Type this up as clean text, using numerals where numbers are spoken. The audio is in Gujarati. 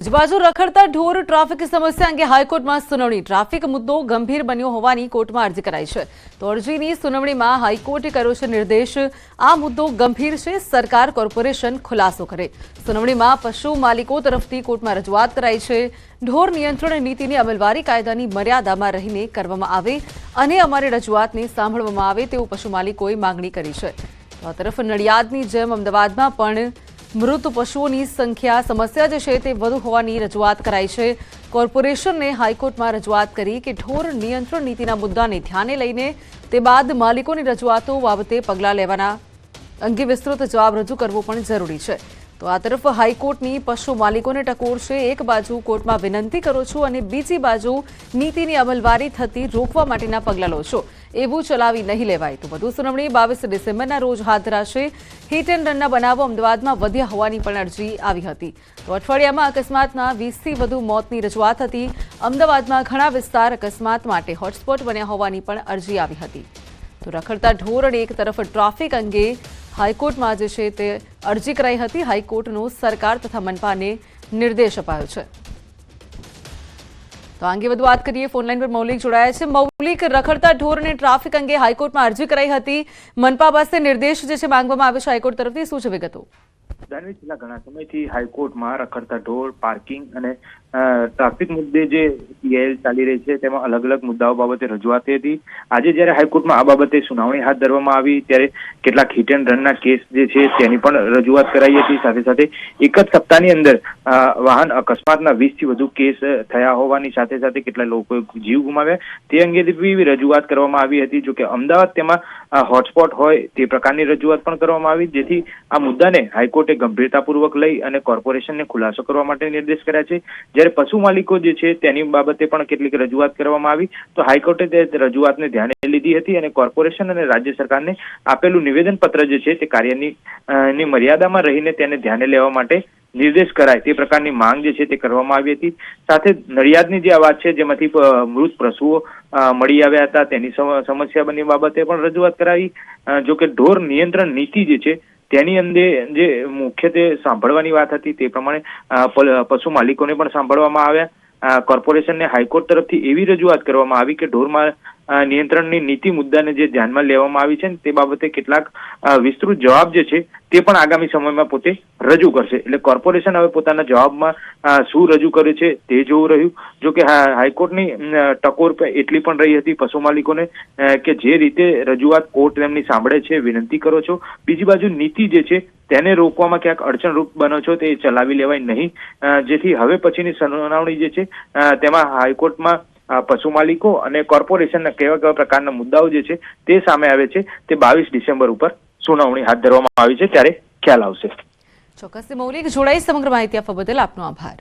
બાજુ રખડતા ઢોર ટ્રાફિક સમસ્યા અંગે હાઈકોર્ટમાં સુનાવણી। ટ્રાફિક મુદ્દો ગંભીર બન્યો હોવાની કોર્ટમાં અરજી કરાઈ છે। તો અરજીની સુનાવણીમાં હાઈકોર્ટે કર્યો છે નિર્દેશ, આ મુદ્દો ગંભીર છે, સરકાર કોર્પોરેશન ખુલાસો કરે। સુનાવણીમાં પશુ માલિકો તરફથી કોર્ટમાં રજૂઆત કરાઈ છે। ઢોર નિયંત્રણ નીતિની અમલવારી કાયદાની મર્યાદામાં રહીને કરવામાં આવે અને અમારી રજૂઆતને સાંભળવામાં આવે તેવું પશુ માલિકોએ માંગણી કરી છે। તો આ તરફ નડિયાદની જેમ અમદાવાદમાં પણ मृत पशुओं संख्या समस्या वधु होवानी रजूआत कराई है। कोर्पोरेशन ने हाईकोर्ट में रजूआत करी कि ढोर नियंत्रण नीतिना मुद्दा ने ध्याने लईने ते बाद मालिकों की रजूआतों बाबते पगला लेवाना अंगे विस्तृत जवाब रजू करवो पण जरूरी है। तो आ तरफ हाईकोर्टनी पशु मालिकों ने टकोर है। एक बाजू कोर्ट में विनंती करो छो अने बीजी बाजू नीतिनी अमलवारी थती रोकवा माटेना पगला लो छो, एवं चलावी नहीं लेवाय। तो વધુ સુનાવણી 22 ડિસેમ્બરના રોજ હાથ ધરાશે। હિટ એન્ડ રનના બનાવો અમદાવાદમાં વધ્યા હોવાની પણ અરજી આવી હતી। તો અઠવાડિયામાં અકસ્માતના 20થી વધુ મોતની રજૂઆત હતી। અમદાવાદમાં ઘણા વિસ્તાર અકસ્માત માટે હોટસ્પોટ બન્યા હોવાની પણ અરજી આવી હતી। તો રખડતા ઢોર અને એક તરફ ટ્રાફિક અંગે હાઈકોર્ટમાં જે છે તે અરજી કરાઈ હતી। હાઈકોર્ટનો સરકાર તથા મનપાને નિર્દેશ અપાયો છે। तो आगे वधु बात करिए, फोनलाइन पर मौलिक जोड़ाया है। मौलिक, रखड़ता ढोर ने ट्राफिक अंगे हाईकोर्ट में अरजी कराई हती, मनपा पासे निर्देश जे छे मांगवामां आवे छे हाईकोर्ट तरफथी, शुं छे विगतो? दानवी छेल्ला घणा समयथी हाईकोर्ट में रखड़ता ढोर, पार्किंग अने ट्राफिक मुद्दे जे पीआईएल चाली रही है तेमां अलग अलग मुद्दाओं बाबते रजूआत थी। आज ज्यारे हाईकोर्ट में आ बाबते सुनावणी हाथ धरवामां आवी त्यारे केटलाक हिट एंड रनना केस जे छे तेनी पण रजूआत कराई हती। साथे साथे एक ज सप्ताहनी अंदर वाहन अकस्मातना 20 थी वधु केस थया होवानी साथे साथे केटला लोकोए जीव गुमाव्या ते अंगे बी रजूआत करवामां आवी हती। जो के अमदावाद तेमां हॉटस्पॉट होय ते प्रकारनी रजूआत पण करवामां आवी, जेथी आ मुद्दाने हाईकोर्टे गंभीरतापूर्वक लई अने कोर्पोरेशनने खुलासो करवा माटे निर्देश कर्या छे। જ્યારે પશુ માલિકો જે છે તેની બાબતે પણ કેટલીક રજૂઆત કરવામાં આવી, તો હાઈકોર્ટે તે રજૂઆતને ધ્યાને લીધી હતી અને કોર્પોરેશન અને રાજ્ય સરકારને આપેલું નિવેદન પત્ર જે છે તે કાર્યની મર્યાદામાં રહીને તેને ધ્યાને લેવા માટે નિર્દેશ કરાય તે પ્રકારની માંગ જે છે તે કરવામાં આવી હતી। સાથે નડિયાદની જે આ વાત છે જેમાંથી મૃત પશુઓ મળી આવ્યા હતા તેની સમસ્યા બની બાબતે પણ રજૂઆત કરાવી। જો કે ઢોર નિયંત્રણ નીતિ જે છે તેની અંદર જે મુખ્યત્વે સાંભળવાની વાત હતી તે પ્રમાણે પશુ માલિકોને પણ સાંભળવામાં આવ્યા। કોર્પોરેશનને હાઈકોર્ટ તરફથી એવી રજૂઆત કરવામાં આવી કે ઢોરમાં નિયંત્રણની નીતિ મુદ્દાને જે ધ્યાનમાં લેવામાં આવી છે તે બાબતે કેટલાક વિસ્તૃત જવાબ જે છે તે પણ આગામી સમયમાં પોતે રજૂ કરશે। એટલે કોર્પોરેશન હવે પોતાના જવાબમાં શું રજૂ કરે છે તે જોવું રહ્યું। જો કે હાઈકોર્ટની ટકોર એટલી પણ રહી હતી પશુ માલિકોને કે જે રીતે રજૂઆત કોર્ટ તેમની સાંભળે છે, વિનંતી કરો છો, બીજી બાજુ નીતિ જે છે તેને રોકવામાં ક્યાંક અડચણરૂપ બનો છો તે ચલાવી લેવાય નહીં, જેથી હવે પછીની સુનાવણી જે છે તેમાં હાઈકોર્ટમાં પશુ માલિકો અને કોર્પોરેશનના કેવા કેવા પ્રકારના મુદ્દાઓ જે છે તે સામે આવે છે તે 22 ડિસેમ્બર ઉપર સુનાવણી હાથ ધરવામાં આવી છે ત્યારે ખ્યાલ આવશે। ચોક્કસ મૌલિક જોડાઈ સમગ્ર માહિતી આપવા બદલ આપનો આભાર।